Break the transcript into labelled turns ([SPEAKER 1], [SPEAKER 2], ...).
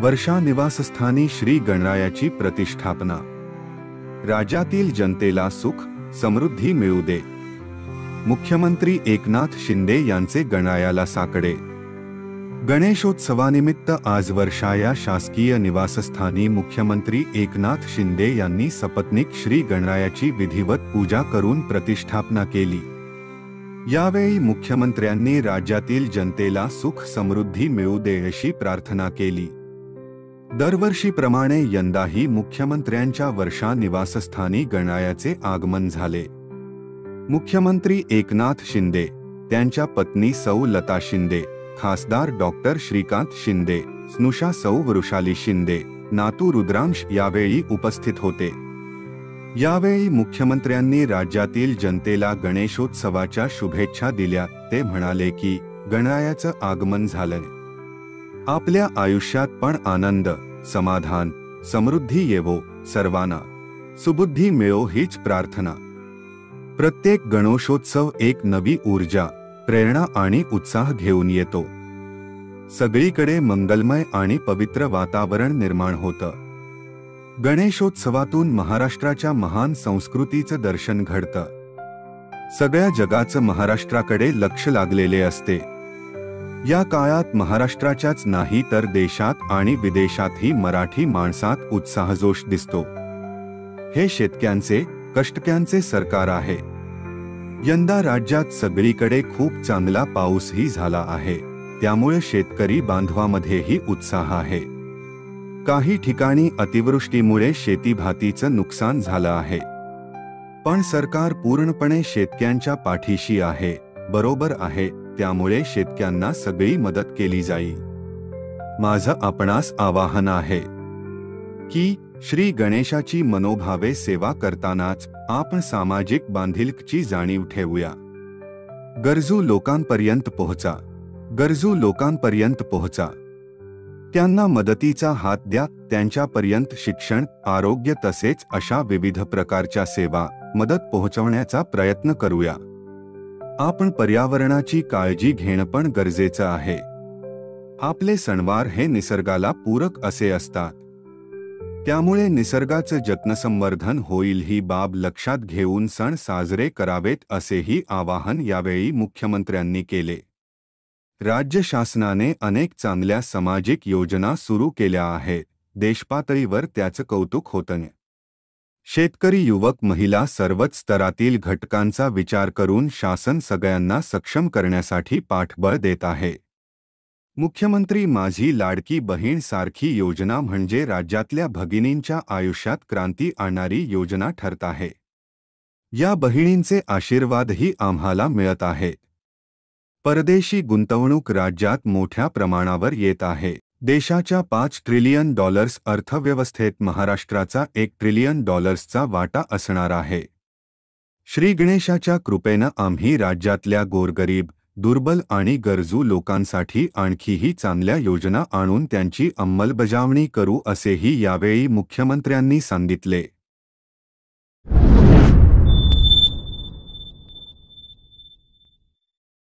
[SPEAKER 1] वर्षा निवासस्थानी श्री गणरायाची प्रतिष्ठापना। राज्यातील जनतेला सुख समृद्धी मिळू दे। मुख्यमंत्री एकनाथ शिंदे यांचे गणरायाला साकडे। गणेशोत्सवानिमित्त आज वर्षा या शासकीय निवासस्थानी मुख्यमंत्री एकनाथ शिंदे यांनी सपत्नीक श्री गणरायाची विधिवत पूजा करून प्रतिष्ठापना केली। यावेळी मुख्यमंत्र्यांनी राज्यातील जनतेला सुख समृद्धी मिळू दे अशी प्रार्थना केली। दरवर्षीप्रमाणे यंदाही मुख्यमंत्र्यांच्या वर्षा निवासस्थानी गणरायाचे आगमन झाले। मुख्यमंत्री एकनाथ शिंदे, त्यांच्या पत्नी सौ लता शिंदे, खासदार डॉक्टर श्रीकांत शिंदे, स्नुषा सौ वृषाली शिंदे, नातू रुद्रांश यावेळी उपस्थित होते। यावेळी मुख्यमंत्र्यांनी राज्यातील जनतेला गणेशोत्सवाच्या शुभेच्छा दिल्या। ते म्हणाले की गणरायाचं आगमन झालंय, आपल्या आयुष्यात पण आनंद समाधान समृद्धी येवो, सर्वांना सुबुद्धी मिळो हीच प्रार्थना। प्रत्येक गणेशोत्सव एक नवी ऊर्जा प्रेरणा आणि उत्साह घेऊन येतो। सगळीकडे मंगलमय आणि पवित्र वातावरण निर्माण होतं। गणेशोत्सवातून महाराष्ट्राच्या महान संस्कृतीचं दर्शन घडतं। सगळ्या जगाचं महाराष्ट्राकडे लक्ष लागलेले असते। या काळात महाराष्ट्राच्याच नाही तर देशात आणि विदेशातही मराठी माणसात उत्साहजोश दिसतो। हे शेतकऱ्यांचे कष्टकऱ्यांचे सरकार आहे। यंदा राज्यात सगळीकडे खूप चांगला पाऊसही झाला आहे, त्यामुळे शेतकरी बांधवांमध्येही उत्साह आहे। काही ठिकाणी अतिवृष्टीमुळे शेतीभातीचं नुकसान झालं आहे, पण सरकार पूर्णपणे शेतकऱ्यांच्या पाठीशी आहे, बरोबर आहे। त्यामुळे शेतकऱ्यांना सगळी मदत केली जाईल। माझं आपणास आवाहन आहे की श्री गणेशाची मनोभावे सेवा करतानाच आपण सामाजिक बांधिलकीची जाणीव ठेवूया। गरजू लोकांपर्यंत पोहोचा, गरजू लोकांपर्यंत पोहोचा। त्यांना मदतीचा हात द्या, त्यांच्यापर्यंत शिक्षण आरोग्य तसेच अशा विविध प्रकारच्या सेवा मदत पोहोचवण्याचा प्रयत्न करूया। आपण पर्यावरणाची काळजी घेणं पण गरजेचं आहे। आपले सणवार हे निसर्गाला पूरक असे असतात, त्यामुळे निसर्गाचं जतनसंवर्धन होईल ही बाब लक्षात घेऊन सण साजरे करावेत असेही आवाहन यावेळी मुख्यमंत्र्यांनी केले। राज्य शासनाने अनेक चांगल्या सामाजिक योजना सुरू केल्या आहेत, देशपातळीवर त्याचं कौतुक होतं। शेतकरी युवक महिला सर्वच स्तरातील घटकांचा विचार करून शासन सगळ्यांना सक्षम करण्यासाठी पाठबळ देत आहे। मुख्यमंत्री माझी लाडकी बहीण सारखी योजना म्हणजे राज्यातल्या भगिनींच्या आयुष्यात क्रांती आणणारी योजना ठरत आहे। या बहिणींचे आशीर्वादही आम्हाला मिळत आहेत। परदेशी गुंतवणूक राज्यात मोठ्या प्रमाणावर येत आहे। देशाच्या 5 ट्रिलियन डॉलर्स अर्थव्यवस्थेत महाराष्ट्राचा 1 ट्रिलियन डॉलर्सचा वाटा असणार आहे। श्री गणेशाच्या कृपेनं आम्ही राज्यातल्या गोरगरीब दुर्बल आणि गरजू लोकांसाठी आणखीही चांगल्या योजना आणून त्यांची अंमलबजावणी करू असेही यावेळी मुख्यमंत्र्यांनी सांगितले।